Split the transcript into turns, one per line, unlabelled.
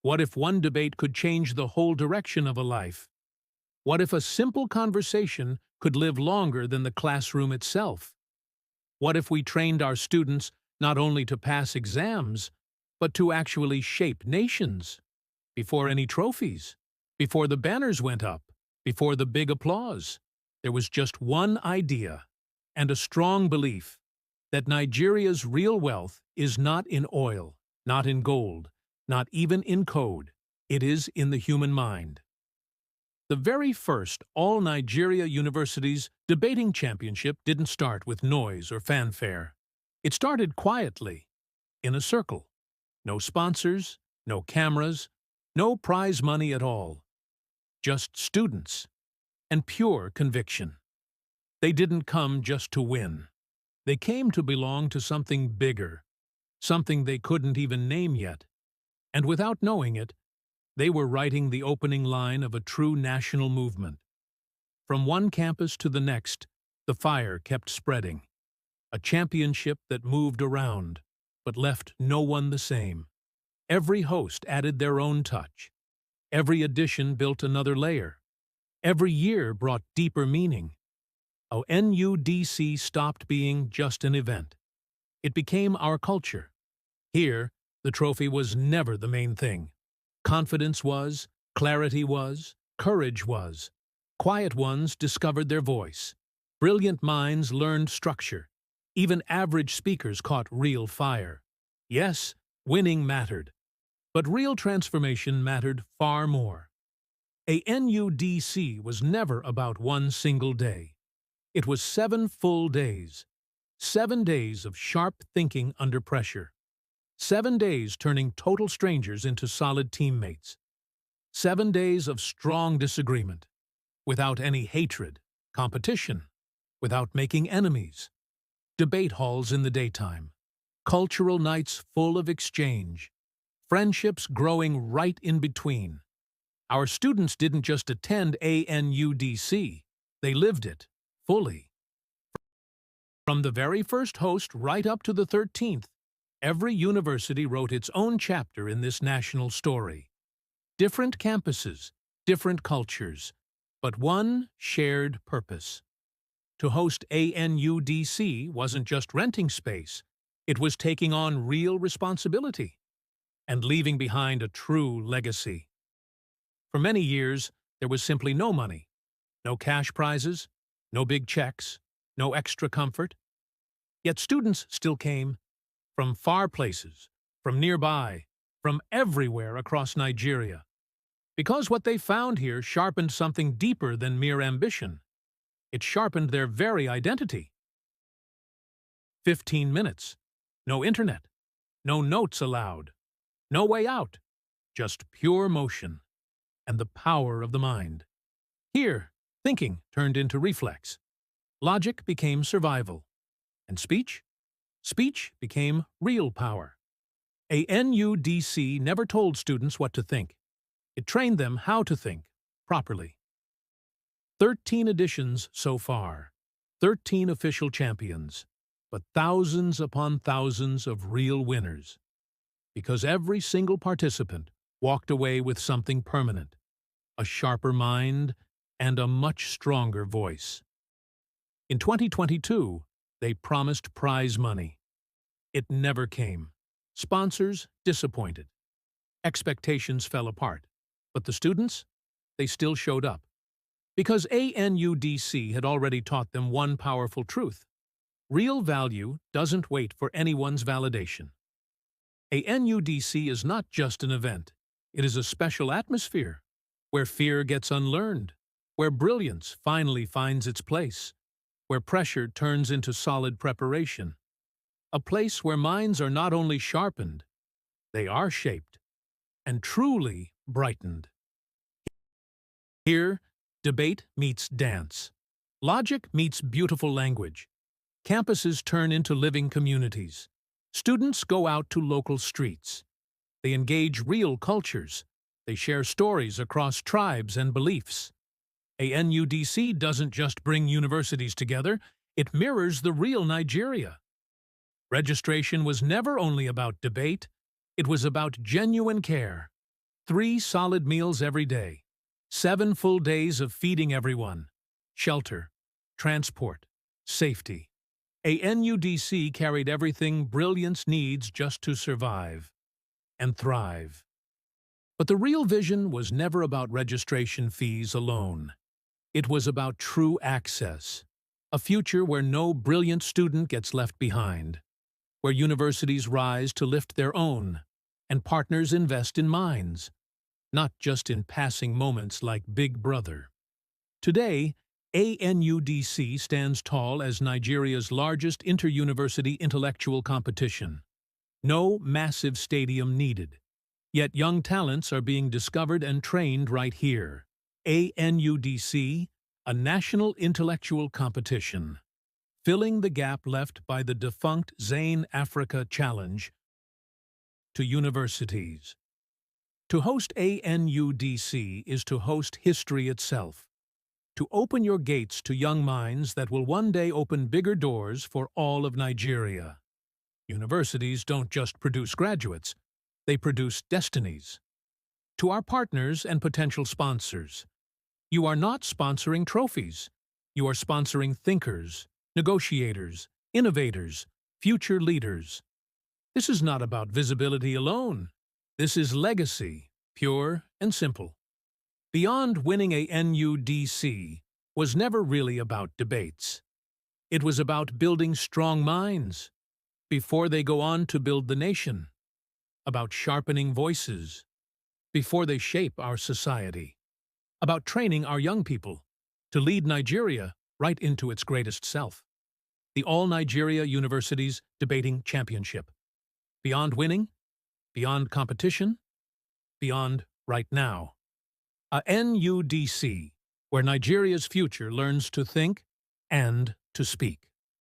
What if one debate could change the whole direction of a life? What if a simple conversation could live longer than the classroom itself? What if we trained our students not only to pass exams, but to actually shape nations? Before any trophies, before the banners went up, before the big applause, there was just one idea and a strong belief that Nigeria's real wealth is not in oil, not in gold, not even in code. It is in the human mind. The very first All-Nigeria University's debating championship didn't start with noise or fanfare. It started quietly, in a circle. No sponsors, no cameras, no prize money at all. Just students and pure conviction. They didn't come just to win. They came to belong to something bigger, something they couldn't even name yet. And without knowing it, they were writing the opening line of a true national movement. From one campus to the next, the fire kept spreading. A championship that moved around, but left no one the same. Every host added their own touch. Every edition built another layer. Every year brought deeper meaning. ANUDC stopped being just an event. It became our culture. Here, the trophy was never the main thing. Confidence was, clarity was, courage was. Quiet ones discovered their voice. Brilliant minds learned structure. Even average speakers caught real fire. Yes, winning mattered. But real transformation mattered far more. ANUDC was never about one single day. It was 7 full days. 7 days of sharp thinking under pressure. 7 days turning total strangers into solid teammates. 7 days of strong disagreement, without any hatred, competition, without making enemies. Debate halls in the daytime. Cultural nights full of exchange. Friendships growing right in between. Our students didn't just attend ANUDC, they lived it, fully. From the very first host right up to the 13th, every university wrote its own chapter in this national story. Different campuses, different cultures, but one shared purpose. To host ANUDC wasn't just renting space, it was taking on real responsibility and leaving behind a true legacy. For many years, there was simply no money, no cash prizes, no big checks, no extra comfort. Yet students still came. From far places, from nearby, from everywhere across Nigeria. Because what they found here sharpened something deeper than mere ambition. It sharpened their very identity. 15 minutes. No internet. No notes allowed. No way out. Just pure motion. And the power of the mind. Here, thinking turned into reflex. Logic became survival. And speech? Speech became real power. ANUDC never told students what to think. It trained them how to think, properly. 13 editions so far, 13 official champions, but thousands upon thousands of real winners. Because every single participant walked away with something permanent, a sharper mind and a much stronger voice. In 2022, they promised prize money. It never came. Sponsors disappointed. Expectations fell apart. But the students? They still showed up. Because ANUDC had already taught them one powerful truth. Real value doesn't wait for anyone's validation. ANUDC is not just an event. It is a special atmosphere, where fear gets unlearned, where brilliance finally finds its place, where pressure turns into solid preparation. A place where minds are not only sharpened, they are shaped and truly brightened. Here, debate meets dance. Logic meets beautiful language. Campuses turn into living communities. Students go out to local streets. They engage real cultures. They share stories across tribes and beliefs. ANUDC doesn't just bring universities together, it mirrors the real Nigeria. Registration was never only about debate, it was about genuine care. 3 solid meals every day, 7 full days of feeding everyone, shelter, transport, safety. ANUDC carried everything brilliance needs just to survive and thrive. But the real vision was never about registration fees alone. It was about true access, a future where no brilliant student gets left behind, where universities rise to lift their own, and partners invest in minds, not just in passing moments like Big Brother. Today, ANUDC stands tall as Nigeria's largest inter-university intellectual competition. No massive stadium needed. Yet young talents are being discovered and trained right here. ANUDC, a national intellectual competition, filling the gap left by the defunct Zain Africa Challenge to universities. To host ANUDC is to host history itself, to open your gates to young minds that will one day open bigger doors for all of Nigeria. Universities don't just produce graduates, they produce destinies. To our partners and potential sponsors, you are not sponsoring trophies. You are sponsoring thinkers, negotiators, innovators, future leaders. This is not about visibility alone. This is legacy, pure and simple. Beyond winning a NUDC was never really about debates. It was about building strong minds before they go on to build the nation, about sharpening voices before they shape our society, about training our young people to lead Nigeria right into its greatest self. The All Nigeria Universities Debating Championship. Beyond winning, beyond competition, beyond right now. A NUDC, where Nigeria's future learns to think and to speak.